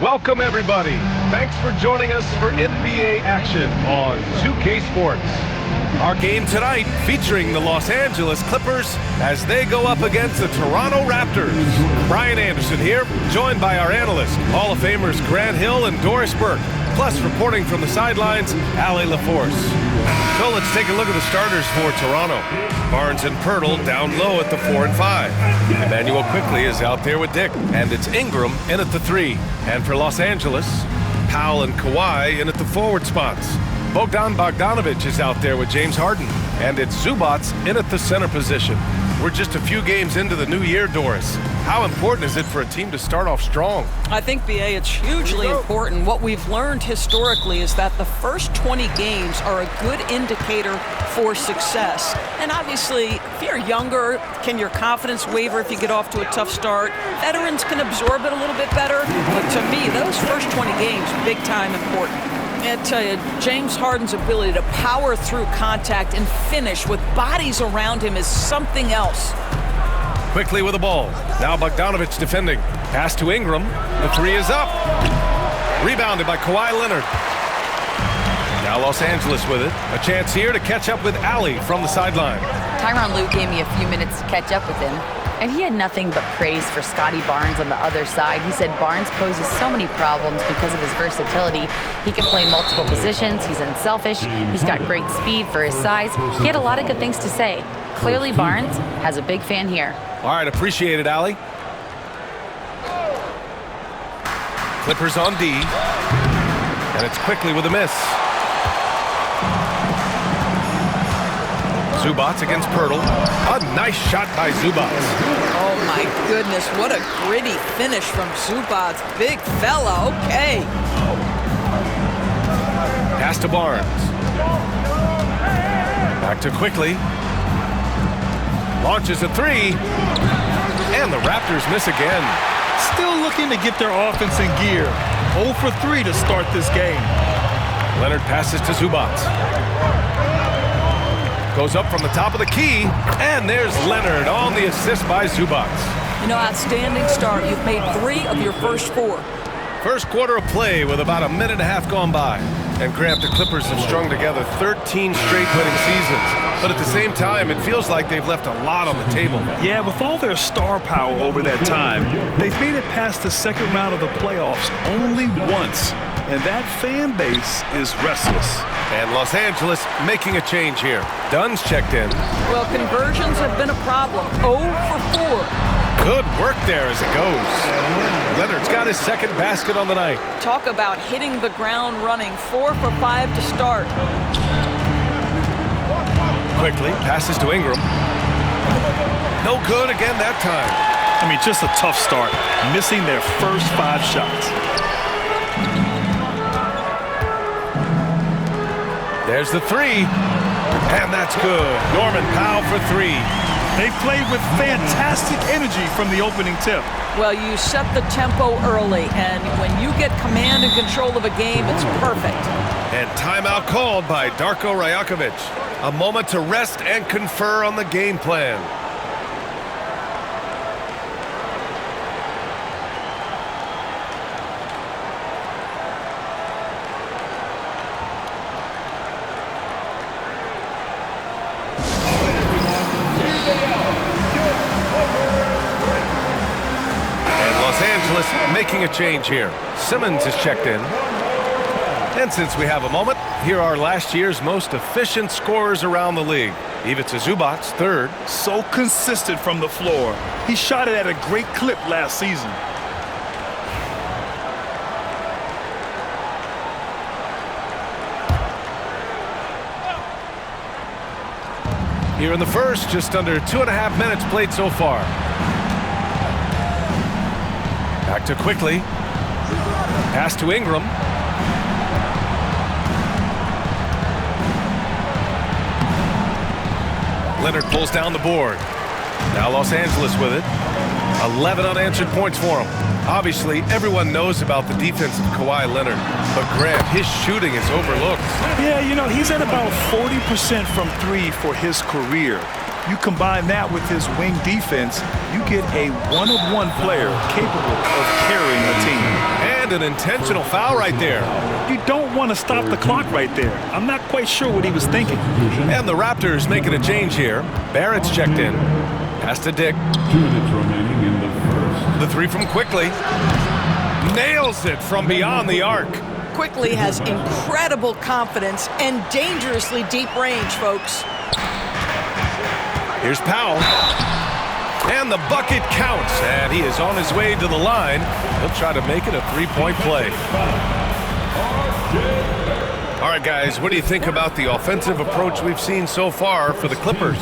Welcome, everybody. Thanks for joining us for NBA action on 2K Sports. Our game tonight featuring the Los Angeles Clippers as they go up against the Toronto Raptors. Brian Anderson here, joined by our analysts, Hall of Famers Grant Hill and Doris Burke, plus reporting from the sidelines, Allie LaForce. So let's take a look at the starters for Toronto. Barnes and Pirtle down low at the 4 and 5. Emmanuel Quickley is out there with Dick, and it's Ingram in at the 3. And for Los Angeles, Powell and Kawhi in at the forward spots. Bogdan Bogdanovic is out there with James Harden, and it's Zubats in at the center position. We're just a few games into the new year, Doris. How important is it for a team to start off strong? I think, B.A., it's hugely important. What we've learned historically is that the first 20 games are a good indicator for success. And obviously, if you're younger, can your confidence waver if you get off to a tough start? Veterans can absorb it a little bit better. But to me, those first 20 games, big time important. I tell you, James Harden's ability to power through contact and finish with bodies around him is something else. Quickly with the ball. Now Bogdanovic defending. Pass to Ingram. The 3 is up. Rebounded by Kawhi Leonard. Now Los Angeles with it. A chance here to catch up with Allie from the sideline. Tyronn Lue gave me a few minutes to catch up with him, and he had nothing but praise for Scotty Barnes on the other side. He said Barnes poses so many problems because of his versatility. He can play multiple positions. He's unselfish. He's got great speed for his size. He had a lot of good things to say. Clearly, Barnes has a big fan here. All right, appreciate it, Allie. Clippers on D. And it's Quickly with a miss. Zubats against Pirtle. A nice shot by Zubats. Oh, my goodness. What a gritty finish from Zubats. Big fella. Okay. Pass to Barnes. Back to Quickly. Launches a 3. And the Raptors miss again. Still looking to get their offense in gear. 0 for 3 to start this game. Leonard passes to Zubats. Goes up from the top of the key, and there's Leonard on the assist by Zubats. You know, outstanding start. You've made 3 of your first 4. First quarter of play with about a minute and a half gone by. And Grant, the Clippers have strung together 13 straight winning seasons. But at the same time, it feels like they've left a lot on the table. Yeah, with all their star power over that time, they've made it past the second round of the playoffs only once. And that fan base is restless. And Los Angeles making a change here. Dunn's checked in. Well, conversions have been a problem. 0 for 4. Good work there as it goes. Leonard's got his second basket on the night. Talk about hitting the ground running. 4 for 5 to start. Quickly passes to Ingram. No good again that time. I mean, just a tough start. Missing their first 5 shots. There's the 3. And that's good. Norman Powell for 3. They played with fantastic energy from the opening tip. Well, you set the tempo early, and when you get command and control of a game, it's perfect. And timeout called by Darko Rajakovic. A moment to rest and confer on the game plan. Making a change here. Simmons is checked in. And since we have a moment, here are last year's most efficient scorers around the league. Ivica Zubats, 3rd. So consistent from the floor. He shot it at a great clip last season. Here in the first, just under 2.5 minutes played so far. Back to Quickly. Pass to Ingram. Leonard pulls down the board. Now Los Angeles with it. 11 unanswered points for him. Obviously, everyone knows about the defense of Kawhi Leonard, but Grant, his shooting is overlooked. Yeah, you know, he's at about 40% from 3 for his career. You combine that with his wing defense, you get a one-of-one player capable of carrying a team. And an intentional foul right there. You don't want to stop the clock right there. I'm not quite sure what he was thinking. And the Raptors making a change here. Barrett's checked in. Pass to Dick. 2 minutes remaining in the first. The three from Quickly. Nails it from beyond the arc. Quickly has incredible confidence and dangerously deep range, folks. Here's Powell. And the bucket counts. And he is on his way to the line. He'll try to make it a three-point play. All right, guys, what do you think about the offensive approach we've seen so far for the Clippers?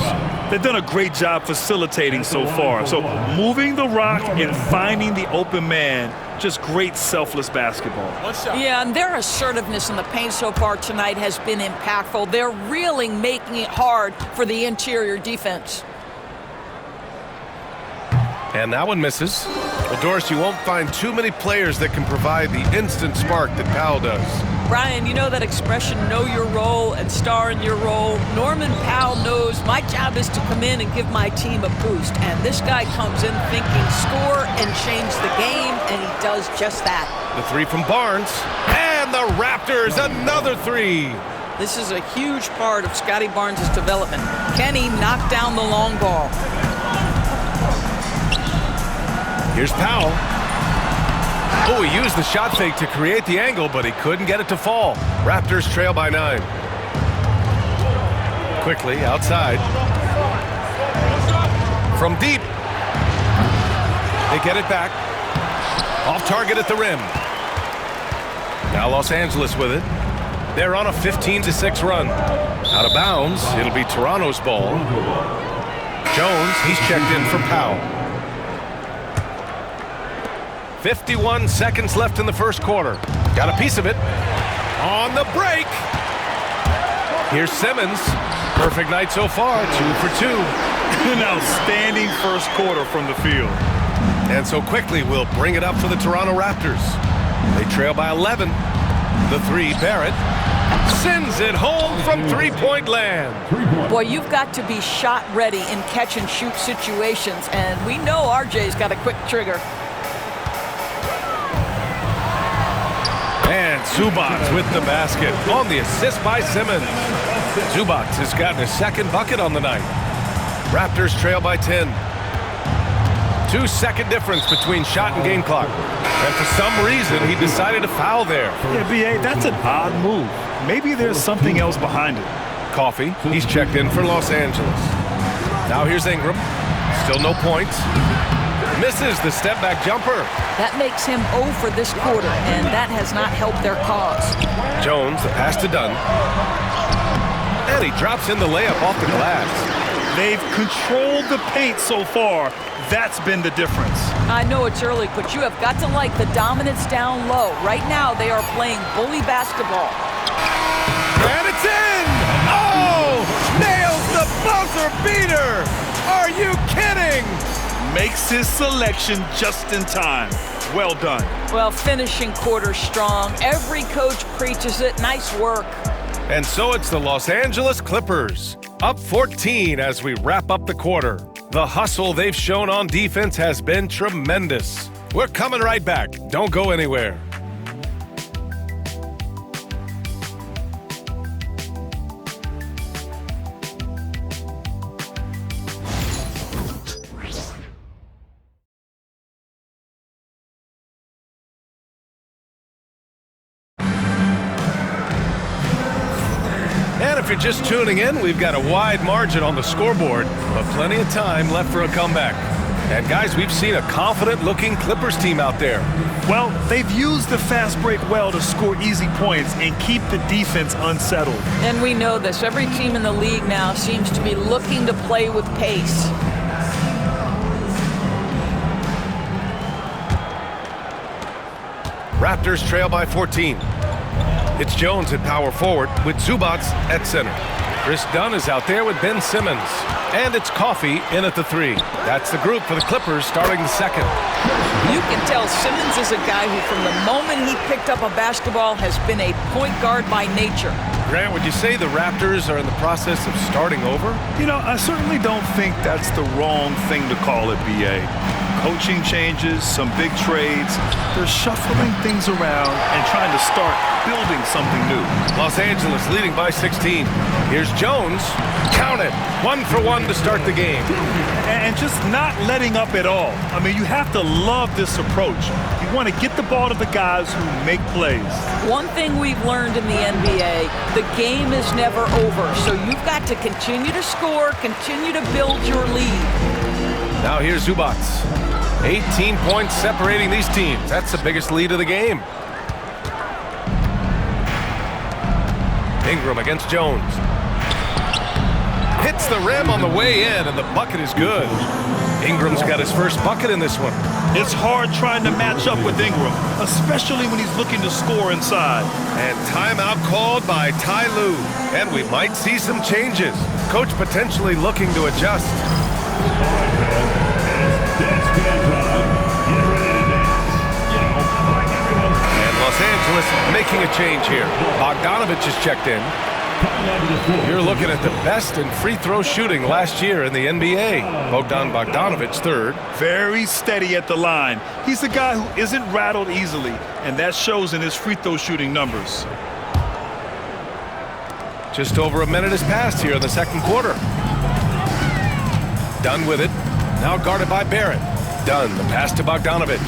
They've done a great job facilitating so far. So moving the rock and finding the open man, just great selfless basketball. Yeah, and their assertiveness in the paint so far tonight has been impactful. They're really making it hard for the interior defense. And that one misses. Well, Doris, you won't find too many players that can provide the instant spark that Powell does. Brian, you know that expression, know your role and star in your role? Norman Powell knows my job is to come in and give my team a boost. And this guy comes in thinking score and change the game, and he does just that. The three from Barnes. And the Raptors, another three. This is a huge part of Scotty Barnes' development. Can he knock down the long ball? Here's Powell. Oh, he used the shot fake to create the angle, but he couldn't get it to fall. Raptors trail by 9. Quickly outside. From deep. They get it back. Off target at the rim. Now Los Angeles with it. They're on a 15-6 run. Out of bounds, it'll be Toronto's ball. Jones, he's checked in for Powell. 51 seconds left in the first quarter. Got a piece of it. On the break. Here's Simmons. Perfect night so far. 2 for 2. An outstanding first quarter from the field. And so Quickly will bring it up for the Toronto Raptors. They trail by 11. The three, Barrett. Sends it home from three-point land. Boy, you've got to be shot ready in catch-and-shoot situations. And we know RJ's got a quick trigger. And Zubac with the basket on the assist by Simmons. Zubac has gotten his second bucket on the night. Raptors trail by 10. 2-second difference between shot and game clock. And for some reason, he decided to foul there. Yeah, B.A., that's an odd move. Maybe there's something else behind it. Coffey, he's checked in for Los Angeles. Now here's Ingram. Still no points. Misses the step-back jumper. That makes him 0 for this quarter, and that has not helped their cause. Jones, the pass to Dunn. And he drops in the layup off the glass. They've controlled the paint so far. That's been the difference. I know it's early, but you have got to like the dominance down low. Right now, they are playing bully basketball. And it's in! Oh! Nails the buzzer beater! Are you kidding? Makes his selection just in time. Well done. Well, finishing quarter strong. Every coach preaches it. Nice work. And so it's the Los Angeles Clippers, up 14 as we wrap up the quarter. The hustle they've shown on defense has been tremendous. We're coming right back. Don't go anywhere. If you're just tuning in, we've got a wide margin on the scoreboard, but plenty of time left for a comeback. And guys, we've seen a confident-looking Clippers team out there. Well, they've used the fast break well to score easy points and keep the defense unsettled. And we know this. Every team in the league now seems to be looking to play with pace. Raptors trail by 14. It's Jones at power forward with Zubac at center. Chris Dunn is out there with Ben Simmons. And it's Coffey in at the 3. That's the group for the Clippers starting the second. You can tell Simmons is a guy who from the moment he picked up a basketball has been a point guard by nature. Grant, would you say the Raptors are in the process of starting over? You know, I certainly don't think that's the wrong thing to call it, B.A. Coaching changes, some big trades. They're shuffling things around and trying to start building something new. Los Angeles leading by 16. Here's Jones. Count it. 1 for 1 to start the game. And just not letting up at all. I mean, you have to love this approach. You want to get the ball to the guys who make plays. One thing we've learned in the NBA, the game is never over. So you've got to continue to score, continue to build your lead. Now here's Zubac. 18 points separating these teams. That's the biggest lead of the game. Ingram against Jones. Hits the rim on the way in, and the bucket is good. Ingram's got his first bucket in this one. It's hard trying to match up with Ingram, especially when he's looking to score inside. And timeout called by Ty Lue. And we might see some changes. Coach potentially looking to adjust. And Los Angeles making a change here. Bogdanovich is checked in. You're looking at the best in free throw shooting last year in the NBA. Bogdanovich third. Very steady at the line. He's a guy who isn't rattled easily, and that shows in his free throw shooting numbers. Just over a minute has passed here in the second quarter. Done with it. Now guarded by Barrett. Done. The pass to Bogdanovich.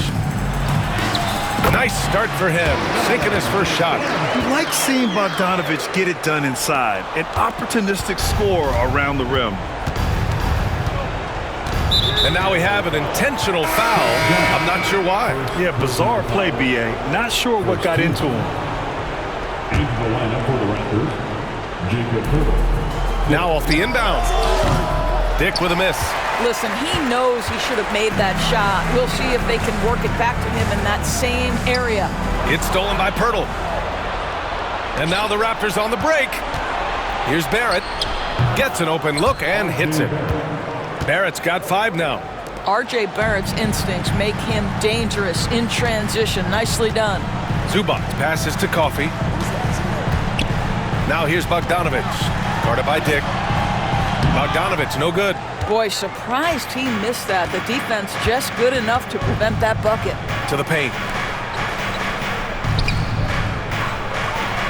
Nice start for him. Sinking his first shot. You like seeing Bogdanovich get it done inside. An opportunistic score around the rim. And now we have an intentional foul. I'm not sure why. Yeah, bizarre play, B.A. Not sure what got into him. Into the lineup for the Raptors, Jacob Harden. Now off the inbound. Dick with a miss. Listen, he knows he should have made that shot. We'll see if they can work it back to him in that same area. It's stolen by Pirtle. And now the Raptors on the break. Here's Barrett. Gets an open look and hits it. Barrett's got 5 now. R.J. Barrett's instincts make him dangerous in transition. Nicely done. Zubac passes to Coffey. Now here's Bogdanovich. Guarded by Dick. Bogdanovich, no good. Boy, surprised he missed that. The defense just good enough to prevent that bucket. To the paint.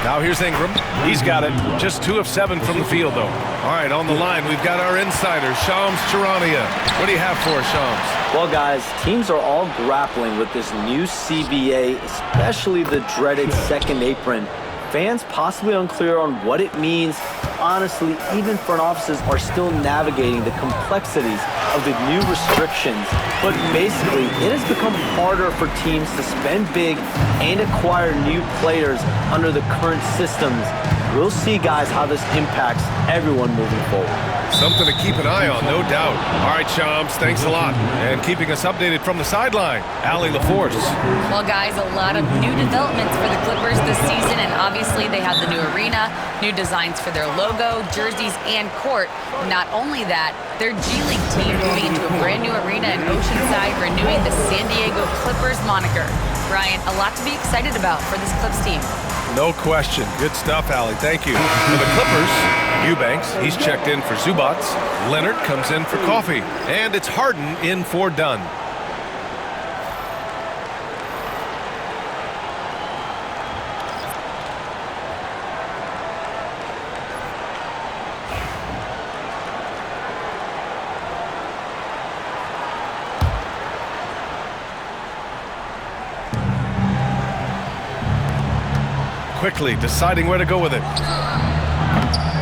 Now here's Ingram. He's got it. Just 2 of 7 from the field, though. All right, on the line, we've got our insider, Shams Charania. What do you have for us, Shams? Well, guys, teams are all grappling with this new CBA, especially the dreaded second apron. Fans possibly unclear on what it means. Honestly, even front offices are still navigating the complexities of the new restrictions. But basically, it has become harder for teams to spend big and acquire new players under the current systems. We'll see, guys, how this impacts everyone moving forward. Something to keep an eye on, no doubt. All right, Shams, thanks a lot. And keeping us updated from the sideline, Allie LaForce. Well, guys, a lot of new developments for the Clippers this season, and obviously they have the new arena, new designs for their logo, jerseys, and court. Not only that, their G League team moving into a brand new arena in Oceanside, renewing the San Diego Clippers moniker. Brian, a lot to be excited about for this Clips team. No question. Good stuff, Allie. Thank you. For the Clippers, Eubanks, he's checked in for Zubac. Leonard comes in for Coffey. And it's Harden in for Dunn. Quickly deciding where to go with it.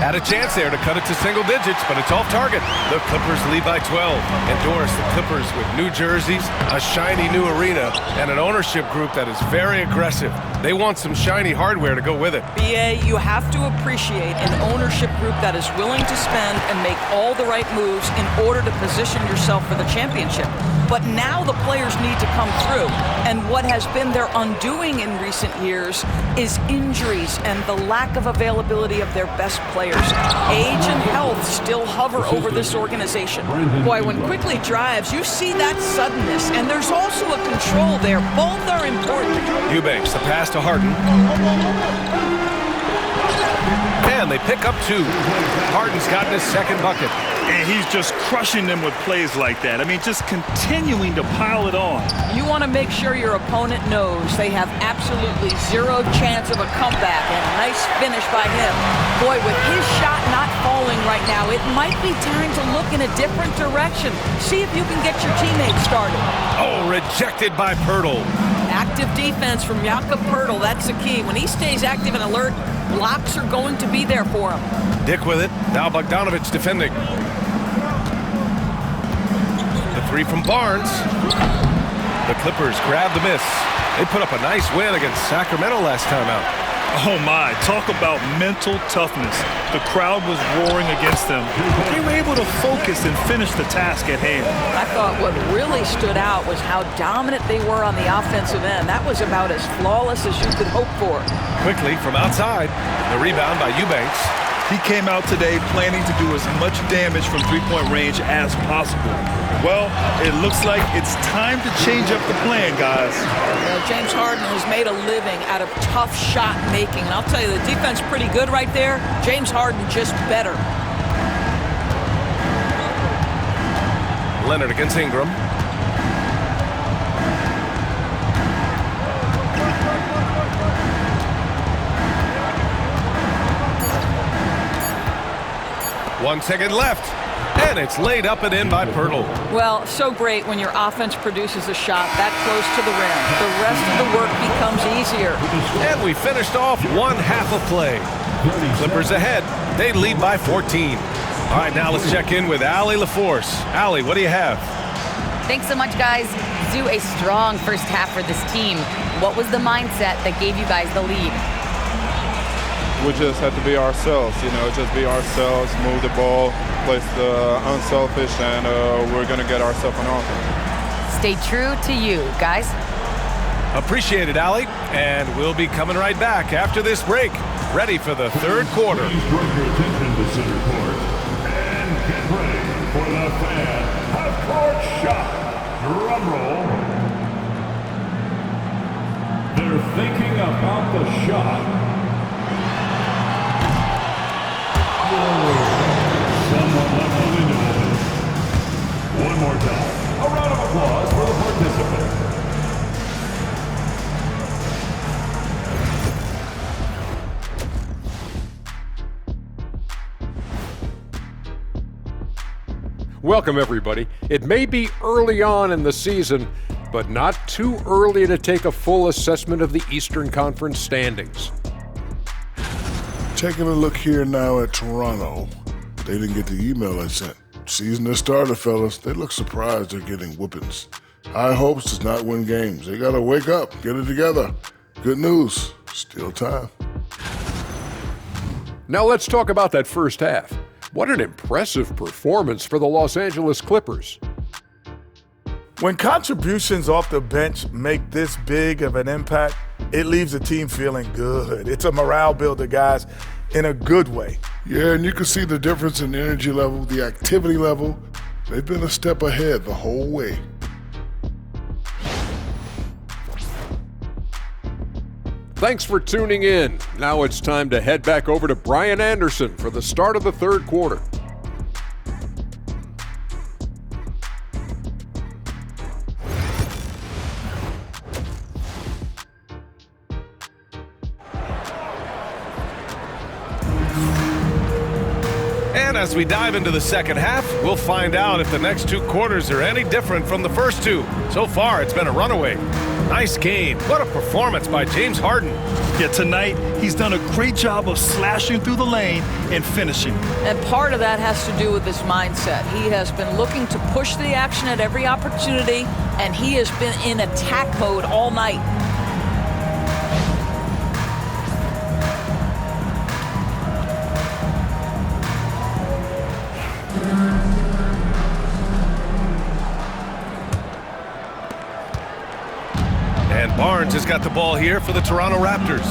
Had a chance there to cut it to single digits, but it's off target. The Clippers lead by 12. Endorse the Clippers with new jerseys, a shiny new arena, and an ownership group that is very aggressive. They want some shiny hardware to go with it. BA, you have to appreciate an ownership group that is willing to spend and make all the right moves in order to position yourself for the championship. But now the players need to come through. And what has been their undoing in recent years is injuries and the lack of availability of their best players. Age and health still hover over this organization. Boy, when Quickly drives, you see that suddenness, and there's also a control there. Both are important. Eubanks, the pass to Harden. And they pick up 2. Harden's gotten his second bucket. And he's just crushing them with plays like that. I mean, just continuing to pile it on. You want to make sure your opponent knows they have absolutely zero chance of a comeback, and a nice finish by him. Boy, with his shot not falling right now, it might be time to look in a different direction. See if you can get your teammates started. Oh, rejected by Pirtle. Active defense from Jakob Pirtle, that's the key. When he stays active and alert, blocks are going to be there for him. Dick with it. Now Bogdanovic defending. The 3 from Barnes. The Clippers grab the miss. They put up a nice win against Sacramento last time out. Oh my, talk about mental toughness. The crowd was roaring against them. They were able to focus and finish the task at hand. I thought what really stood out was how dominant they were on the offensive end. That was about as flawless as you could hope for. Quickly from outside. The rebound by Eubanks. He came out today planning to do as much damage from three-point range as possible. Well, it looks like it's time to change up the plan, guys. James Harden has made a living out of tough shot making. And I'll tell you, the defense pretty good right there. James Harden just better. Leonard against Ingram. One second left, and it's laid up and in by Pirtle. Well, so great when your offense produces a shot that close to the rim. The rest of the work becomes easier. And we finished off one half of play. Clippers ahead. They lead by 14. All right, now let's check in with Allie LaForce. Allie, what do you have? Thanks so much, guys. Zoo, a strong first half for this team. What was the mindset that gave you guys the lead? We just have to be ourselves, just be ourselves, move the ball, play unselfish, and we're going to get ourselves an offense. Stay true to you, guys. Appreciate it, Allie. And we'll be coming right back after this break, ready for the third quarter. Please bring your attention to center court and get ready for the fan half-court shot. Drum roll. They're thinking about the shot. Someone left the window open. One more time. A round of applause for the participant. Welcome, everybody. It may be early on in the season, but not too early to take a full assessment of the Eastern Conference standings. Taking a look here now at Toronto. They didn't get the email I sent. Season has started, fellas. They look surprised they're getting whoopings. High hopes does not win games. They gotta wake up, get it together. Good news, still time. Now let's talk about that first half. What an impressive performance for the Los Angeles Clippers. When contributions off the bench make this big of an impact, it leaves the team feeling good. It's a morale builder, guys, in a good way. Yeah, and you can see the difference in energy level, the activity level. They've been a step ahead the whole way. Thanks for tuning in. Now it's time to head back over to Brian Anderson for the start of the third quarter. And as we dive into the second half, we'll find out if the next two quarters are any different from the first two. So far, it's been a runaway. Nice game. What a performance by James Harden. Yeah, tonight, he's done a great job of slashing through the lane and finishing. And part of that has to do with his mindset. He has been looking to push the action at every opportunity, and he has been in attack mode all night. And Barnes has got the ball here for the Toronto Raptors.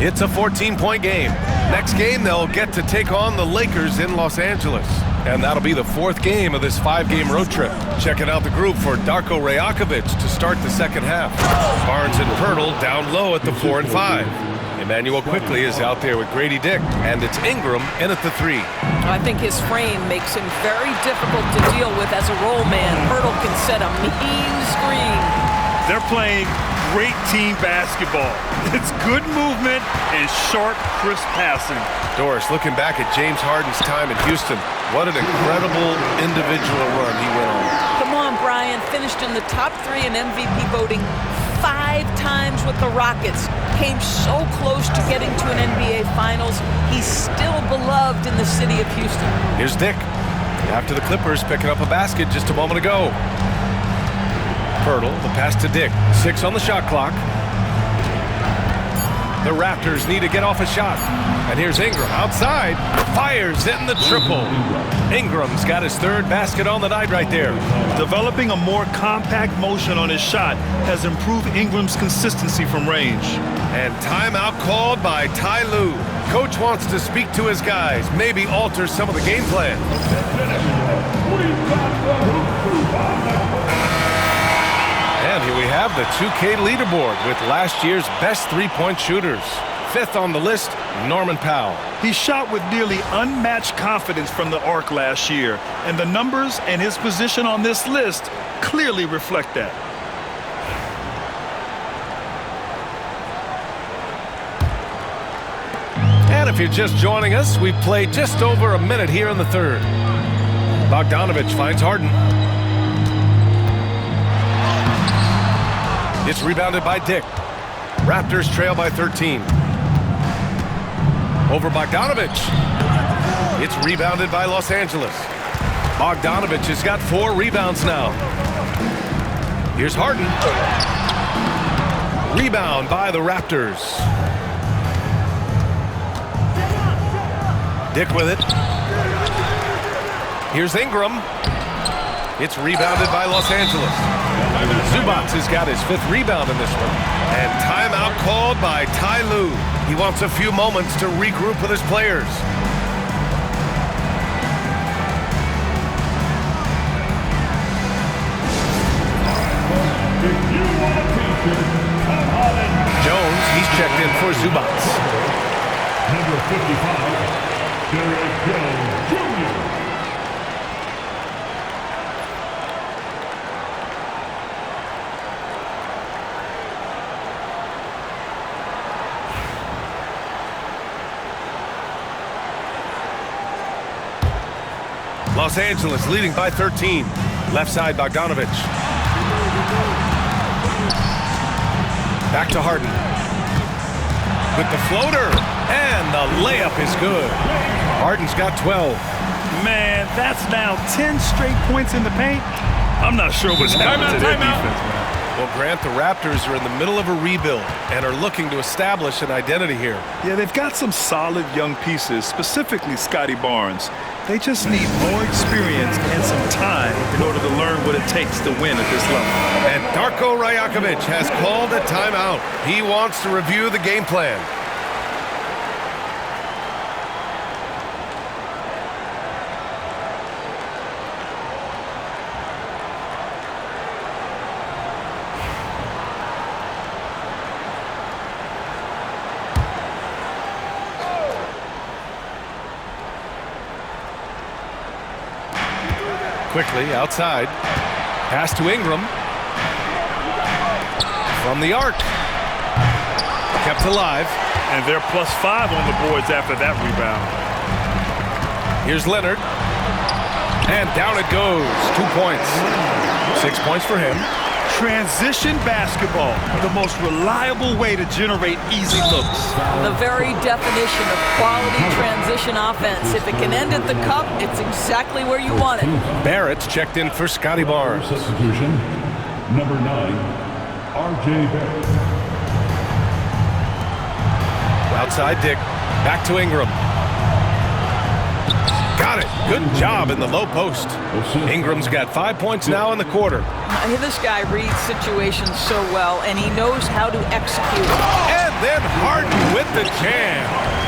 It's a 14-point game. Next game, they'll get to take on the Lakers in Los Angeles. And that'll be the fourth game of this 5-game road trip. Checking out the group for Darko Rajakovic to start the second half. Barnes and Pirtle down low at the 4 and 5. Emmanuel quickly is out there with Grady Dick, and it's Ingram in at the 3. I think his frame makes him very difficult to deal with as a roll man. Hurdle can set a mean screen. They're playing great team basketball. It's good movement and sharp, crisp passing. Doris, looking back at James Harden's time in Houston, what an incredible individual run he went on. Come on, Brian. Finished in the top 3 in MVP voting 5 times with the Rockets. Came so close to getting to an NBA Finals. He's still beloved in the city of Houston. Here's Dick. After the Clippers picking up a basket just a moment ago. Hurdle, the pass to Dick. 6 on the shot clock. The Raptors need to get off a shot. And here's Ingram outside. Fires hitting the triple. Ingram's got his 3rd basket on the night right there. Developing a more compact motion on his shot has improved Ingram's consistency from range. And timeout called by Ty Lue. Coach wants to speak to his guys, maybe alter some of the game plan. And here we have the 2K leaderboard with last year's best 3-point shooters. 5th on the list, Norman Powell. He shot with nearly unmatched confidence from the arc last year, and the numbers and his position on this list clearly reflect that. And if you're just joining us, we've played just over a minute here in the 3rd. Bogdanovich finds Harden. It's rebounded by Dick. Raptors trail by 13. Over Bogdanovich. It's rebounded by Los Angeles. Bogdanovich has got 4 rebounds now. Here's Harden. Rebound by the Raptors. Dick with it. Here's Ingram. It's rebounded by Los Angeles. Zubac has got his 5th rebound in this one. And timeout called by Ty Lue. He wants a few moments to regroup with his players. Jones, he's checked in for Zubac. Number 55, Derek Jones Jr. Los Angeles leading by 13. Left side, Bogdanovich. Back to Harden. With the floater. And the layup is good. Harden's got 12. Man, that's now 10 straight points in the paint. I'm not sure what's happening to their defense, man. Well, Grant, the Raptors are in the middle of a rebuild and are looking to establish an identity here. Yeah, they've got some solid young pieces, specifically Scotty Barnes. They just need more experience and some time in order to learn what it takes to win at this level. And Darko Rajakovic has called a timeout. He wants to review the game plan. Quickly outside. Pass to Ingram. From the arc. Kept alive. And they're +5 on the boards after that rebound. Here's Leonard. And down it goes. 2 points. 6 points for him. Transition basketball, the most reliable way to generate easy looks. The very definition of quality transition offense. If it can end at the cup, it's exactly where you want it. Barrett's checked in for Scotty Barnes. Substitution, number 9, R.J. Barrett. Outside Dick. Back to Ingram. Got it. Good job in the low post. Ingram's got 5 points now in the quarter. This guy reads situations so well, and he knows how to execute. And then Harden with the jam.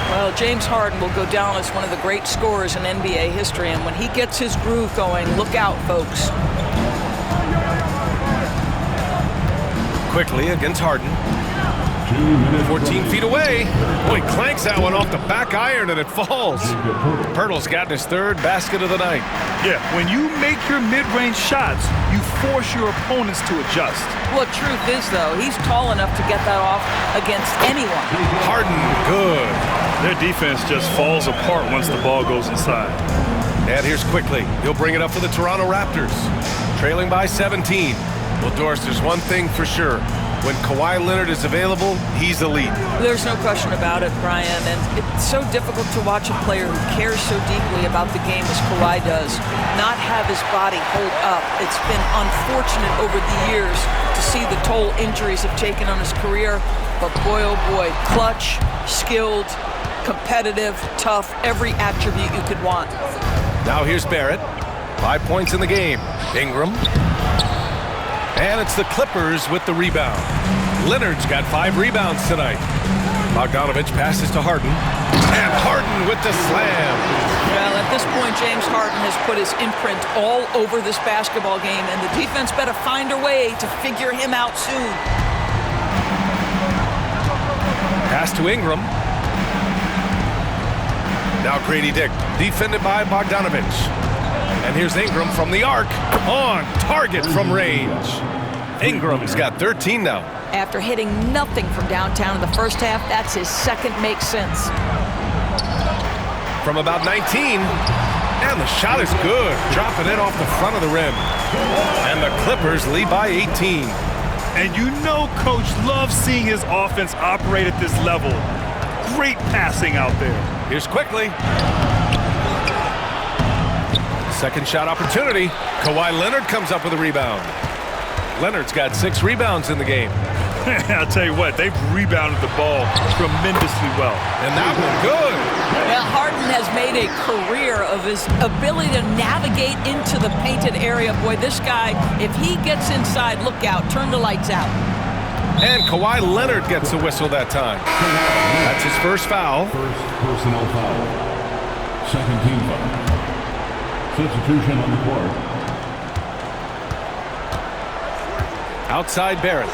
Well, James Harden will go down as one of the great scorers in NBA history, and when he gets his groove going, look out, folks. Quickly against Harden. 14 feet away. Boy, clanks that one off the back iron and it falls. Pirtle's gotten his third basket of the night. Yeah, when you make your mid-range shots, you force your opponents to adjust. Well, truth is, though, he's tall enough to get that off against anyone. Harden, good. Their defense just falls apart once the ball goes inside. And here's Quickly. He'll bring it up for the Toronto Raptors. Trailing by 17. Well, Doris, there's one thing for sure. When Kawhi Leonard is available, he's elite. There's no question about it, Brian, and it's so difficult to watch a player who cares so deeply about the game as Kawhi does not have his body hold up. It's been unfortunate over the years to see the toll injuries have taken on his career, but boy, oh boy, clutch, skilled, competitive, tough, every attribute you could want. Now here's Barrett. 5 points in the game. Ingram. And it's the Clippers with the rebound. Leonard's got 5 rebounds tonight. Bogdanovich passes to Harden. And Harden with the slam. Well, at this point, James Harden has put his imprint all over this basketball game, and the defense better find a way to figure him out soon. Pass to Ingram. Now Grady Dick, defended by Bogdanovich. And here's Ingram from the arc, on target from range. Ingram's got 13 now. After hitting nothing from downtown in the first half, that's his second make sense. From about 19, and the shot is good, dropping it off the front of the rim. And the Clippers lead by 18. And you know Coach loves seeing his offense operate at this level. Great passing out there. Here's Quickly. Second shot opportunity. Kawhi Leonard comes up with a rebound. Leonard's got 6 rebounds in the game. I'll tell you what, they've rebounded the ball tremendously well. And that one good. Well, Harden has made a career of his ability to navigate into the painted area. Boy, this guy, if he gets inside, look out, turn the lights out. And Kawhi Leonard gets the whistle that time. That's his first foul. First personal foul. Second team foul. Substitution on the court. Outside Barrett.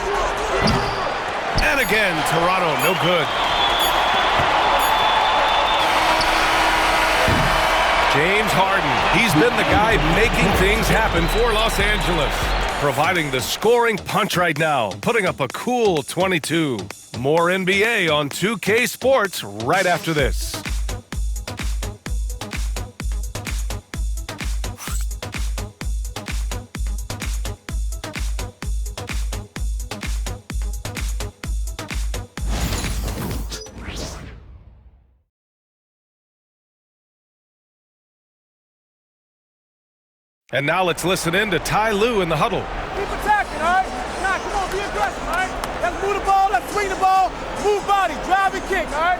And again, Toronto, no good. James Harden, he's been the guy making things happen for Los Angeles. Providing the scoring punch right now, putting up a cool 22. More NBA on 2K Sports right after this. And now let's listen in to Ty Lue in the huddle. Keep attacking, all right? Nah, come on, be aggressive, all right? Let's move the ball, let's swing the ball, move body, drive and kick, all right?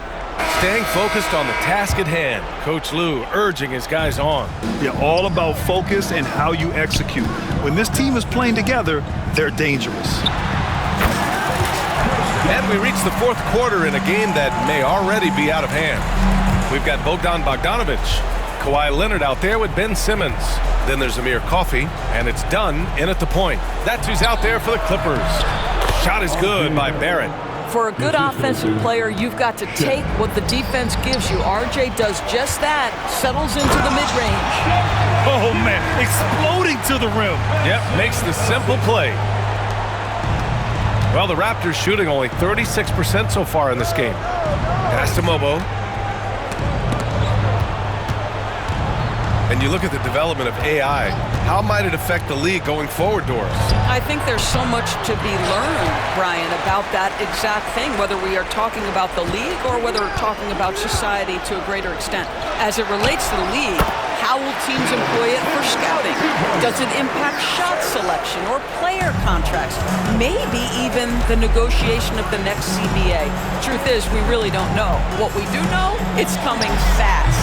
Staying focused on the task at hand. Coach Lue urging his guys on. Yeah, all about focus and how you execute. When this team is playing together, they're dangerous. And we reach the fourth quarter in a game that may already be out of hand. We've got Bogdanovich, Kawhi Leonard out there with Ben Simmons. Then there's Amir Coffey, and it's done in at the point. That's who's out there for the Clippers. Shot is good by Barrett. For a good offensive player, you've got to take what the defense gives you. RJ does just that, settles into the mid-range. Oh, man, exploding to the rim. Yep, makes the simple play. Well, the Raptors shooting only 36% so far in this game. Pass to Mobo. And you look at the development of AI, how might it affect the league going forward, Doris? I think there's so much to be learned, Brian, about that exact thing, whether we are talking about the league or whether we're talking about society to a greater extent. As it relates to the league, how will teams employ it for scouting? Does it impact shot selection or player contracts? Maybe even the negotiation of the next CBA. Truth is, we really don't know. What we do know, it's coming fast.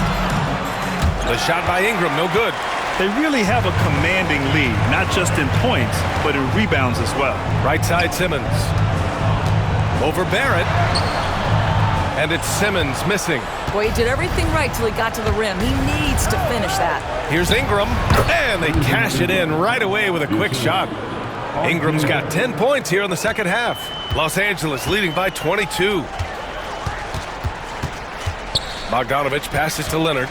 The shot by Ingram, no good. They really have a commanding lead, not just in points, but in rebounds as well. Right side Simmons. Over Barrett. And it's Simmons missing. Boy, he did everything right till he got to the rim. He needs to finish that. Here's Ingram. And they cash it in right away with a quick shot. Ingram's got 10 points here in the second half. Los Angeles leading by 22. Bogdanovich passes to Leonard.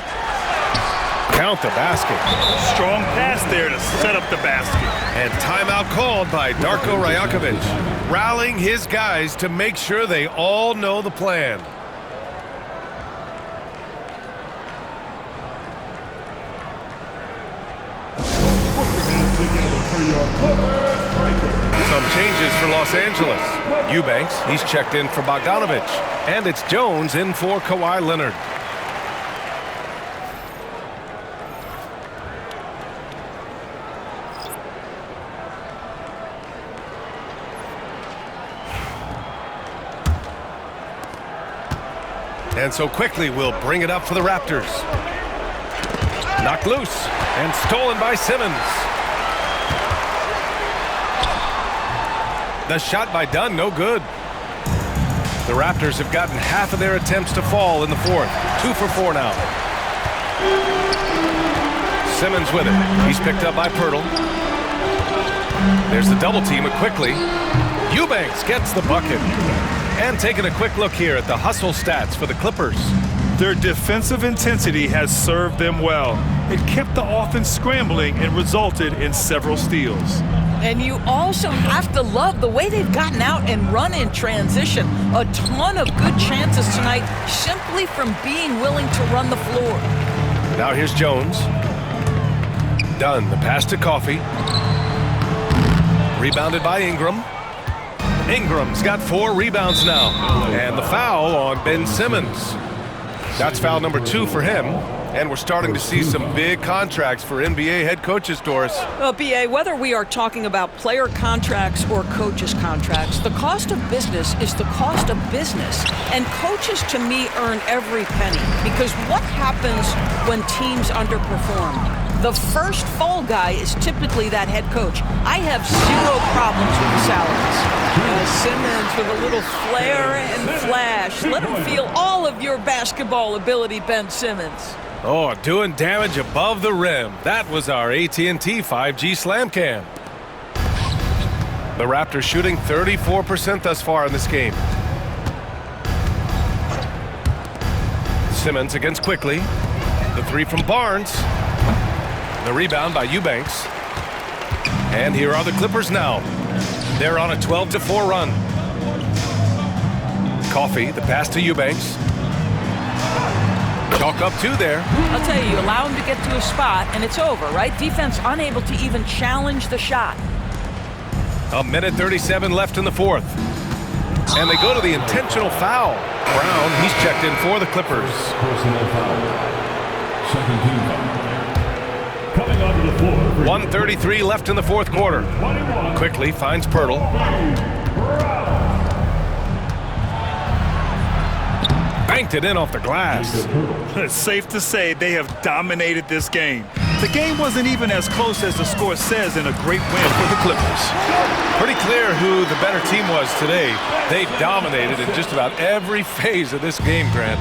Count the basket. Strong pass there to set up the basket. And timeout called by Darko Rajakovic, rallying his guys to make sure they all know the plan. Some changes for Los Angeles. Eubanks, he's checked in for Bogdanovich. And it's Jones in for Kawhi Leonard. And so quickly we'll bring it up for the Raptors. Knocked loose and stolen by Simmons. The shot by Dunn, no good. The Raptors have gotten half of their attempts to fall in the fourth. 2 for 4 now. Simmons with it. He's picked up by Pirtle. There's the double team quickly. Eubanks gets the bucket. And taking a quick look here at the hustle stats for the Clippers. Their defensive intensity has served them well. It kept the offense scrambling and resulted in several steals. And you also have to love the way they've gotten out and run in transition. A ton of good chances tonight simply from being willing to run the floor. Now here's Jones. Dunn, the pass to Coffey. Rebounded by Ingram. Ingram's got 4 rebounds now. And the foul on Ben Simmons. That's foul number 2 for him. And we're starting to see some big contracts for NBA head coaches, Doris. Well, B.A., whether we are talking about player contracts or coaches' contracts, the cost of business is the cost of business. And coaches, to me, earn every penny. Because what happens when teams underperform? The first fall guy is typically that head coach. I have 0 problems with the salaries. Simmons with a little flair and flash. Let him feel all of your basketball ability, Ben Simmons. Oh, doing damage above the rim. That was our AT&T 5G Slam Cam. The Raptors shooting 34% thus far in this game. Simmons against Quickly. The 3 from Barnes. The rebound by Eubanks. And here are the Clippers now. They're on a 12-4 run. Coffey, the pass to Eubanks. Chalk up 2 there. I'll tell you allow him to get to a spot, and it's over, right? Defense unable to even challenge the shot. A minute 37 left in the fourth. And they go to the intentional foul. Brown, he's checked in for the Clippers. Personal foul. Second team foul. Coming onto the floor. 1:33 left in the fourth quarter. Quickly finds Pirtle. Banked it in off the glass. It's safe to say they have dominated this game. The game wasn't even as close as the score says in a great win for the Clippers. Pretty clear who the better team was today. They dominated in just about every phase of this game, Grant.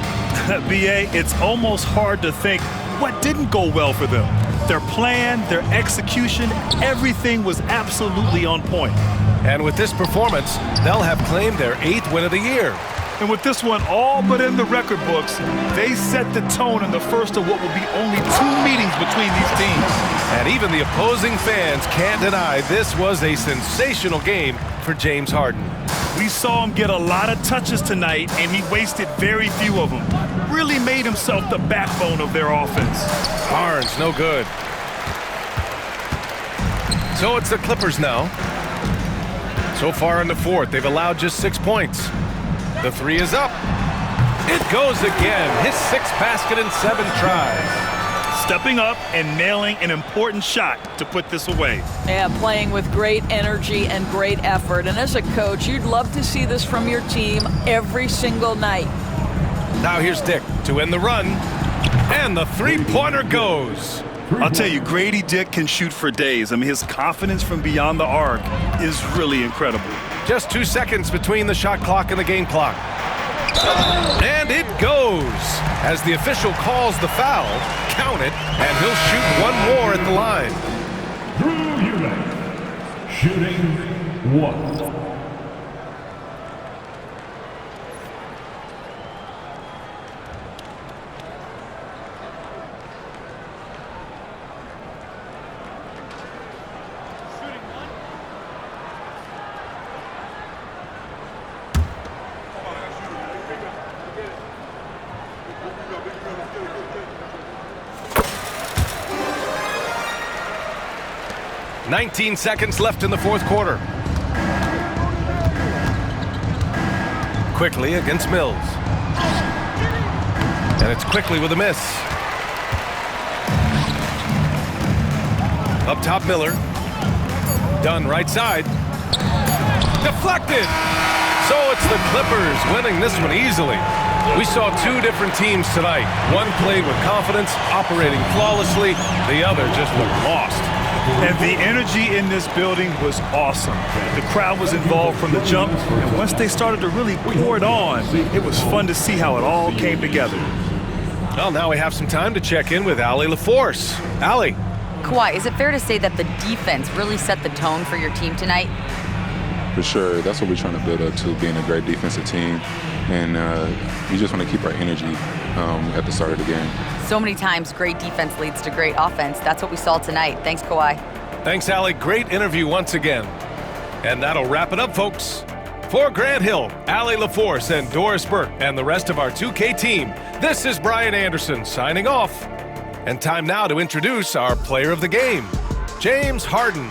B.A., it's almost hard to think what didn't go well for them. Their plan, their execution, everything was absolutely on point. And with this performance, they'll have claimed their 8th win of the year. And with this one all but in the record books, they set the tone in the first of what will be only 2 meetings between these teams. And even the opposing fans can't deny this was a sensational game for James Harden. We saw him get a lot of touches tonight, and he wasted very few of them. Really made himself the backbone of their offense. Barnes, no good. So it's the Clippers now. So far in the fourth, they've allowed just 6 points. The 3 is up. It goes again. His 6th basket in 7 tries. Stepping up and nailing an important shot to put this away. Yeah, playing with great energy and great effort. And as a coach, you'd love to see this from your team every single night. Now here's Dick to end the run. And the 3-pointer goes. I'll tell you, Grady Dick can shoot for days. I mean, his confidence from beyond the arc is really incredible. Just 2 seconds between the shot clock and the game clock. And it goes. As the official calls the foul, count it, and he'll shoot 1 more at the line. Drew Eubanks, shooting 1. 19 seconds left in the fourth quarter. Quickly against Mills. And it's Quickly with a miss. Up top, Miller. Dunn right side. Deflected! So it's the Clippers winning this one easily. We saw two different teams tonight. One played with confidence, operating flawlessly. The other just looked lost. And the energy in this building was awesome. The crowd was involved from the jump, and once they started to really pour it on, it was fun to see how it all came together. Well, now we have some time to check in with Allie LaForce. Allie. Kawhi, is it fair to say that the defense really set the tone for your team tonight? For sure. That's what we're trying to build up to, being a great defensive team. And we just want to keep our energy at the start of the game. So many times, great defense leads to great offense. That's what we saw tonight. Thanks, Kawhi. Thanks, Allie. Great interview once again. And that'll wrap it up, folks. For Grant Hill, Allie LaForce, and Doris Burke, and the rest of our 2K team, this is Brian Anderson signing off. And time now to introduce our player of the game, James Harden.